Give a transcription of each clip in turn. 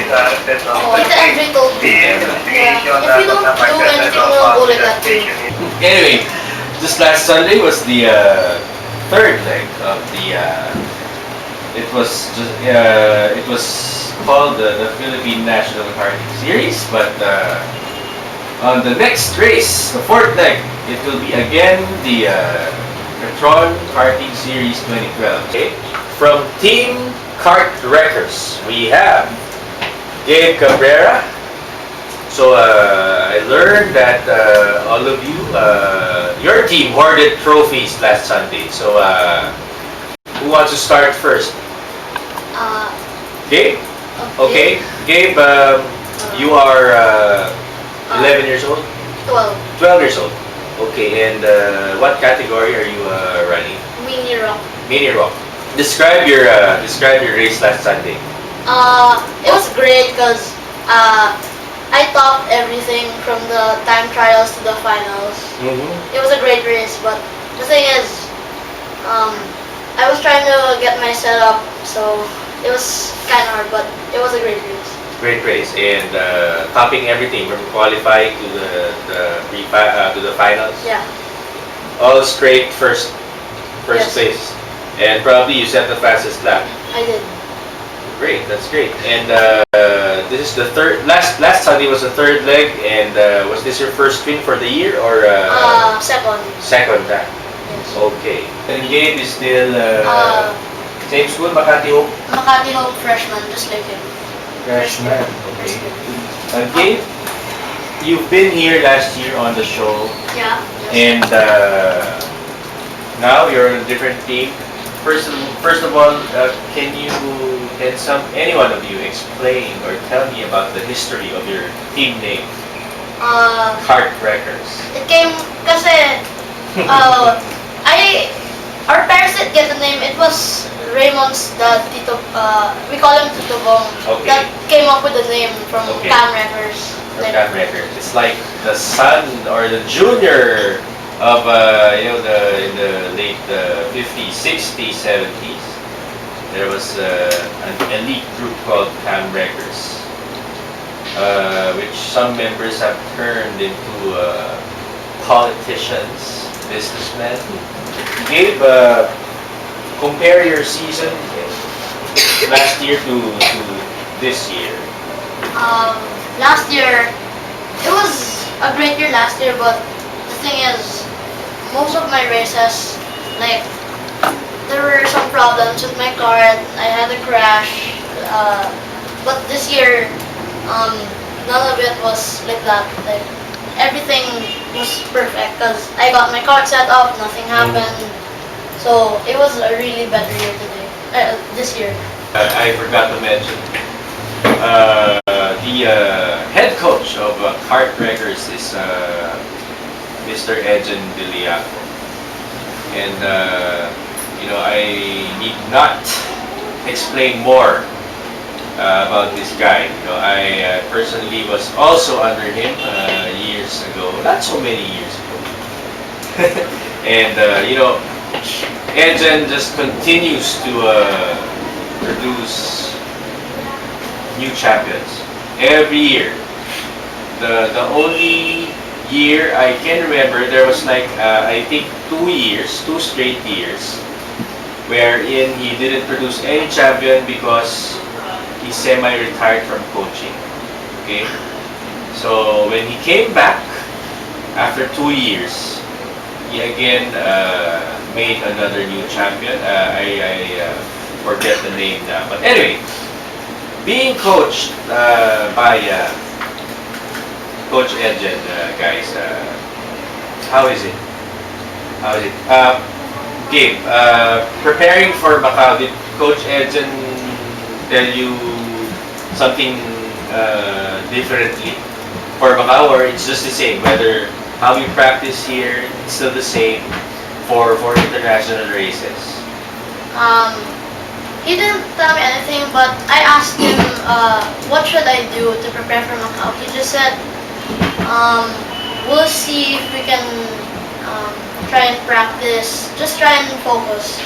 Tita Andre told me. Yeah. If you don't do anything, we'll bullet at you. Anyway, this last Sunday was the third leg of the. It was called the Philippine National Karting Series, but on the next race, the fourth leg, it will be again the Petron Karting Series 2012. Okay, from Team Kart Wreckers, we have Gabe Cabrera. So I learned that all of you, your team hoarded trophies last Sunday. So who wants to start first? Gabe? Okay. Gabe, you are 11 years old? 12. 12 years old. Okay, and what category are you running? Mini rock. Mini rock. Describe your race last Sunday. It was great because I topped everything from the time trials to the finals. It was a great race, but the thing is, I was trying to get my setup, so it was kind of hard, but it was a great race. Great race, and topping everything from qualifying to the finals. Yeah. All straight first Yes. place, and probably you set the fastest lap. I did. Great, that's great. And this is the third. Last Sunday was the third leg, and was this your first win for the year or Second. second time? Yes. Okay. And Gabe is still same school, Makati Hope. Makati Hope freshman, just like him. Freshman. Okay. Gabe, you've been here last year on the show, Yeah. and now you're on a different team. First of all, can any one of you explain or tell me about the history of your team name, Kart Wreckers? It came kasi our parents didn't get the name. It was Raymond's dad, Tito. We call him Tito Bong. Okay. That came up with the name from Okay. Cam Records. From Kart Wreckers. It's like the son or the junior of in the late 50s, 60s, 70s. There was an elite group called Cam Records, which some members have turned into politicians, businessmen. Gabe, compare your season last year to this year. Last year, it was a great year last year, but the thing is, most of my races, like, there were some problems with my car. I had a crash. But this year, none of it was like that. Like, everything was perfect because I got my car set up, nothing happened. So it was a really better year this year. I forgot to mention the head coach of Kart Wreckers is Mr. Edgen Viliaco, and I need not explain more about this guy. I personally was also under him years ago, not so many years ago, and Edgen just continues to produce new champions every year. The only year I can remember, there was like I think 2 straight years wherein he didn't produce any champion because he semi-retired from coaching. Okay, so when he came back after 2 years, he again made another new champion. I forget the name now, but anyway, being coached by Coach Edgen, guys, how is it? Gabe, preparing for Macau, did Coach Edgen tell you something differently for Macau, or it's just the same? Whether how you practice here, it's still the same for international races? He didn't tell me anything, but I asked him what should I do to prepare for Macau. He just said, we'll see if we can try and practice, just try and focus.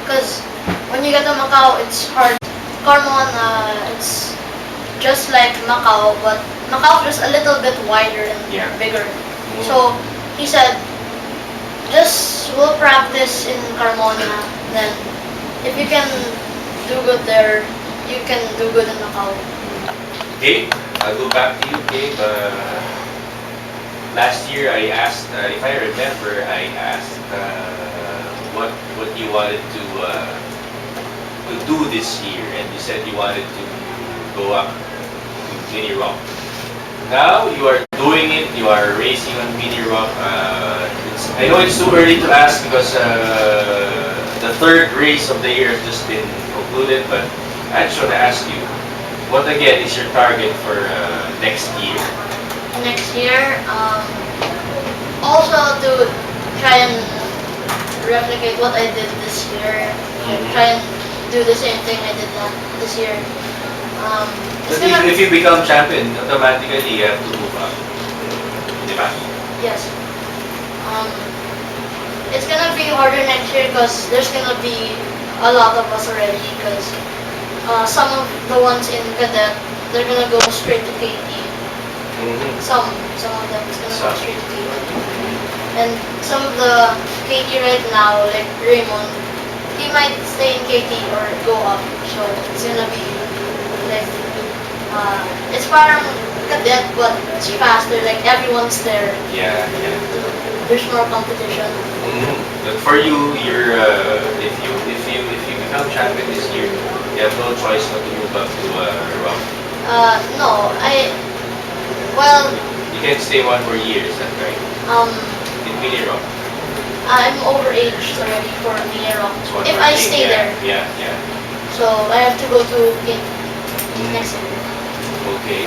Because when you get to Macau, it's hard. Carmon, just like Macau, but Macau is just a little bit wider and Yeah. bigger. So he said, just we'll practice in Carmona. Then if you can do good there, you can do good in Macau. Gabe, I'll go back to you, Gabe. Last year I asked, if I remember, I asked what you wanted to do this year, and you said you wanted to go up to mini rock. Now you are doing it. You are racing on mini rock. I know it's too early to ask because the third race of the year has just been concluded, but I just want to ask you, what again is your target for next year? Next year, also to try and replicate what I did this year. Try and do the same thing I did this year. It's But gonna, if you become champion, automatically you have to move up. Diba? yes. It's gonna be harder next year because there's gonna be a lot of us already. Because some of the ones in cadet, they're gonna go straight to KT. Some of them is gonna go Some. straight to KT. And some of the KT right now, like Raymond, he might stay in KT or go up. So it's gonna be like it's parang cadet but it's faster. Like everyone's there. Yeah. There's more competition. But for you, you're if you become champion this year, you have no choice but to move up to rock. No, You can stay one more year, is that right? In mini rock. I'm overaged already for mini rock. It's one If more I thing, stay there, Yeah. so I have to go to KT next year. Okay.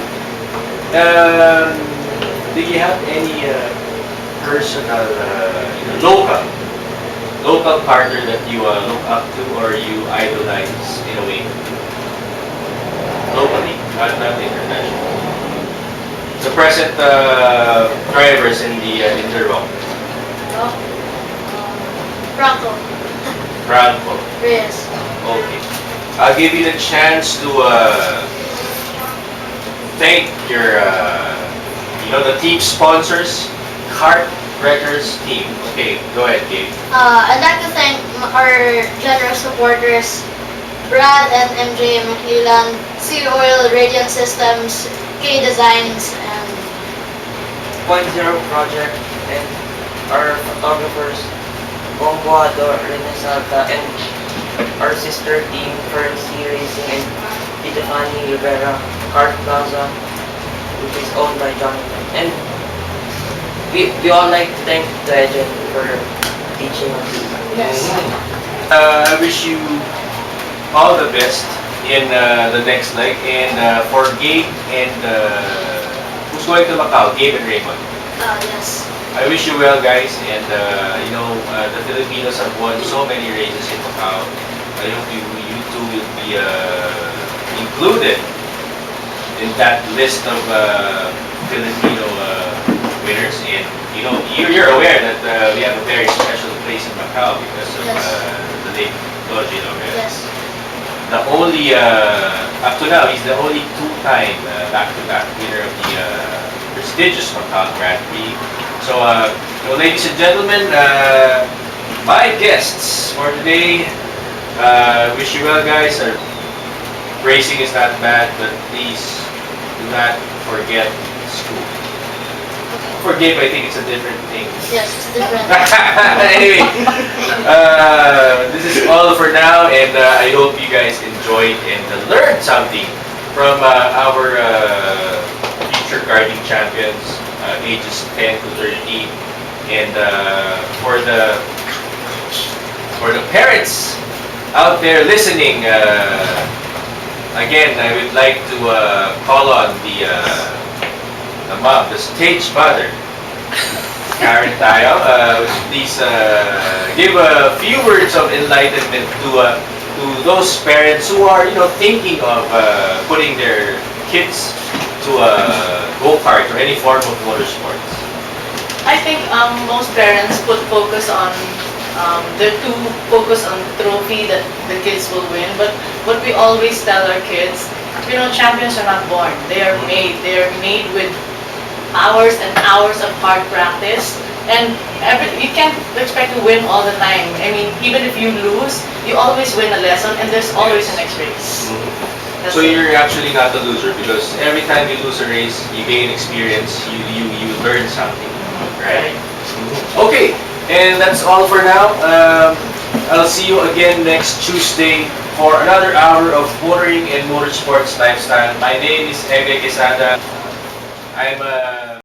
Do you have any personal, local partner that you look up to or you idolize in a way? Locally, not international. The present drivers in the rock. No? Franco. Franco. Reyes. Okay. I'll give you the chance to thank your, the team sponsors, Kart Wreckers team. Okay, go ahead, Gabe. I'd like to thank our generous supporters, Brad and MJ McClellan, Sea Oil Radiant Systems, K Designs, and Point Zero Project, and our photographers, Bonguado, Rene Salta, and our sister team, Firm Sea Racing, and Pitafani Rivera, Kart Plaza, which is owned by Jonathan. And we all like to thank Legend for teaching us. yes. I wish you all the best in the next leg. And for Gabe and who's going to Macau, Gabe and Raymond. Yes. I wish you well, guys. And the Filipinos have won so many races in Macau. I hope you two will be included in that list of Filipino winners. And you're aware that we have a very special place in Macau because of Yes. the late Dzrj, right? Yes. The only up to now he's the only two-time back-to-back winner of the prestigious Macau Grand Prix. So, ladies and gentlemen, my guests for today. Wish you well, guys. Racing is not bad, but please do not forget school. For Gabe, I think it's a different thing. Yes, it's different. Anyway, this is all for now, and I hope you guys enjoyed and learned something from our future karting champions, ages 10 to 13, and for the parents out there listening, again, I would like to call on the mom, the stage mother, Karen Tayo. Please give a few words of enlightenment to those parents who are, thinking of putting their kids to go-kart or any form of motorsports. I think most parents put focus on they're too focused on the trophy that the kids will win. But what we always tell our kids, champions are not born. They are made. They are made with hours and hours of hard practice. And you can't expect to win all the time. I mean, even if you lose, you always win a lesson, and there's always a next race. That's So it. you're actually not a loser because every time you lose a race, you gain experience, you learn something, right? Okay, and that's all for now. I'll see you again next Tuesday for another hour of motoring and motorsports lifestyle. My name is Ege Quesada. I'm a